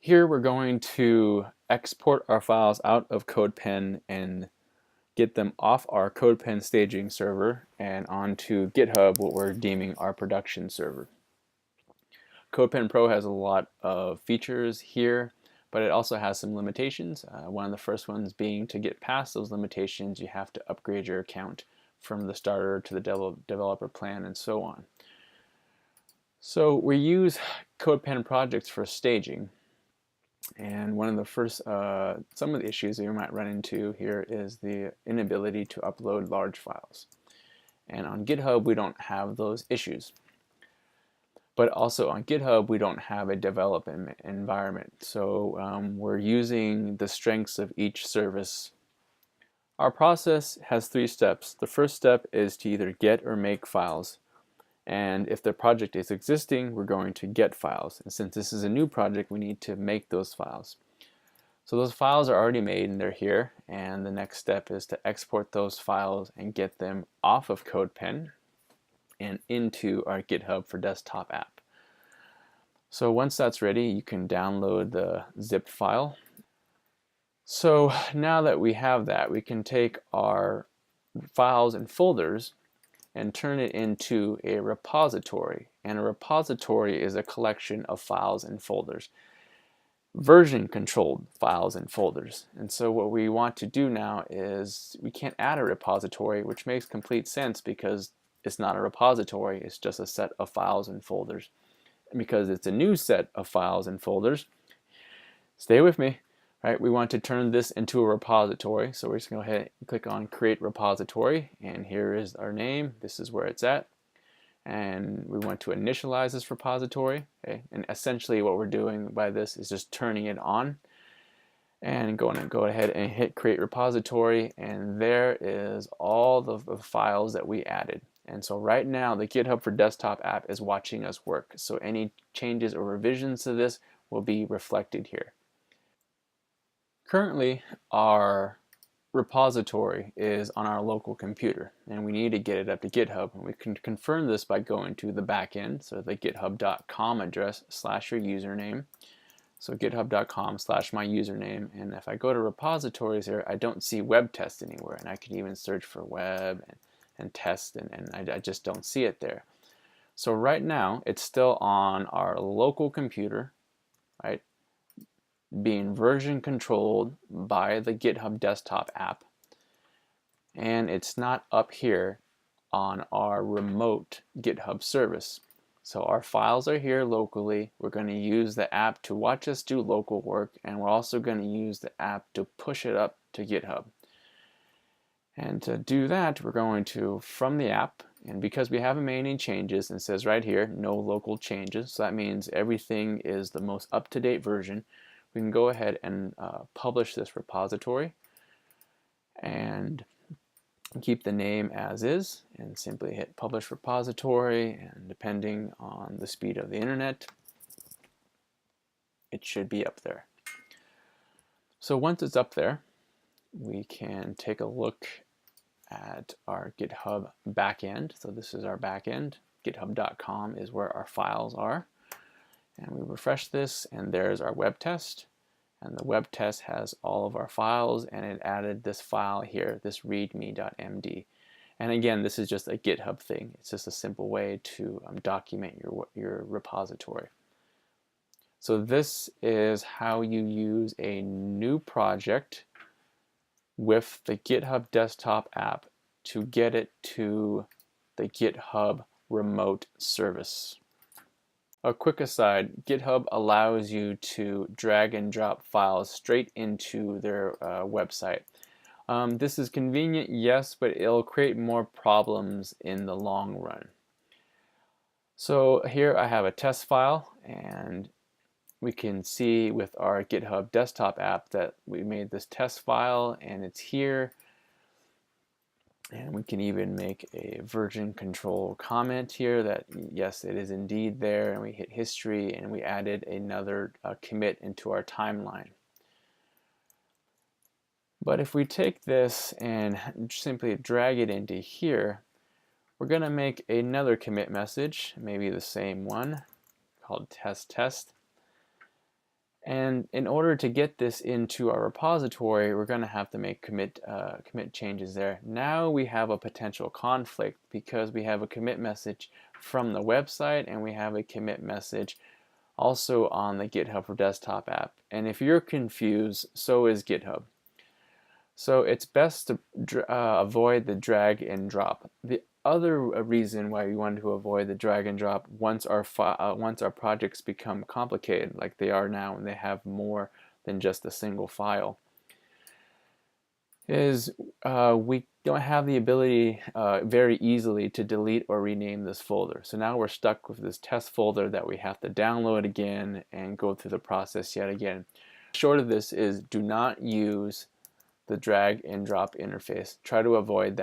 Here we're going to export our files out of CodePen and get them off our CodePen staging server and onto GitHub, what we're deeming our production server. CodePen Pro has a lot of features here, but it also has some limitations. One of the first ones being to get past those limitations, you have to upgrade your account from the starter to the developer plan and so on. So we use CodePen projects for staging. And one of the first, some of the issues that you might run into here is the inability to upload large files. And on GitHub, we don't have those issues. But also on GitHub, we don't have a development environment. So we're using the strengths of each service. Our process has 3 steps. The first step is to either get or make files. And if the project is existing, we're going to get files. And since this is a new project, we need to make those files. So those files are already made and they're here. And the next step is to export those files and get them off of CodePen and into our GitHub for Desktop app. So once that's ready, you can download the zip file. So now that we have that, we can take our files and folders and turn it into a repository. And a repository is a collection of files and folders, version controlled files and folders. And so what we want to do now is we can't add a repository, which makes complete sense because it's not a repository, it's just a set of files and folders. And because it's a new set of files and folders, stay with me, right? We want to turn this into a repository. So we're just going to go ahead and click on create repository, and here is our name. This is where it's at. And we want to initialize this repository. Okay? And essentially what we're doing by this is just turning it on and go ahead and hit create repository, and there is all the files that we added. And so right now the GitHub for Desktop app is watching us work. So any changes or revisions to this will be reflected here. Currently, our repository is on our local computer, and we need to get it up to GitHub. And we can confirm this by going to the backend, so the github.com address / your username. So github.com/my username. And if I go to repositories here, I don't see web test anywhere, and I can even search for web and test, and I just don't see it there. So right now, it's still on our local computer, right? Being version controlled by the GitHub Desktop app, and it's not up here on our remote GitHub service. So our files are here locally. We're going to use the app to watch us do local work, and we're also going to use the app to push it up to GitHub. And to do that, we're going to, from the app, and because we haven't made any changes, and it says right here, no local changes, so that means everything is the most up-to-date version, we can go ahead and publish this repository and keep the name as is, and simply hit publish repository, and depending on the speed of the internet, it should be up there. So once it's up there, we can take a look at our GitHub backend. So this is our backend. GitHub.com is where our files are. And we refresh this, and there's our web test. And the web test has all of our files, and it added this file here, this readme.md. And again, this is just a GitHub thing. It's just a simple way to document your repository. So this is how you use a new project with the GitHub Desktop app to get it to the GitHub remote service. A quick aside, GitHub allows you to drag and drop files straight into their website. This is convenient, yes, but it'll create more problems in the long run. So here I have a test file, and we can see with our GitHub Desktop app that we made this test file, and it's here. And we can even make a version control comment here that yes, it is indeed there, and we hit history, and we added another commit into our timeline. But if we take this and simply drag it into here, we're going to make another commit message, maybe the same one, called test test. And in order to get this into our repository, we're going to have to make commit changes there. Now we have a potential conflict because we have a commit message from the website and we have a commit message also on the GitHub for Desktop app. And if you're confused, so is GitHub. So it's best to avoid the drag and drop. The other reason why we want to avoid the drag and drop once our projects become complicated like they are now and they have more than just a single file is we don't have the ability very easily to delete or rename this folder. So now we're stuck with this test folder that we have to download again and go through the process yet again. Short of this is do not use the drag and drop interface. Try to avoid that.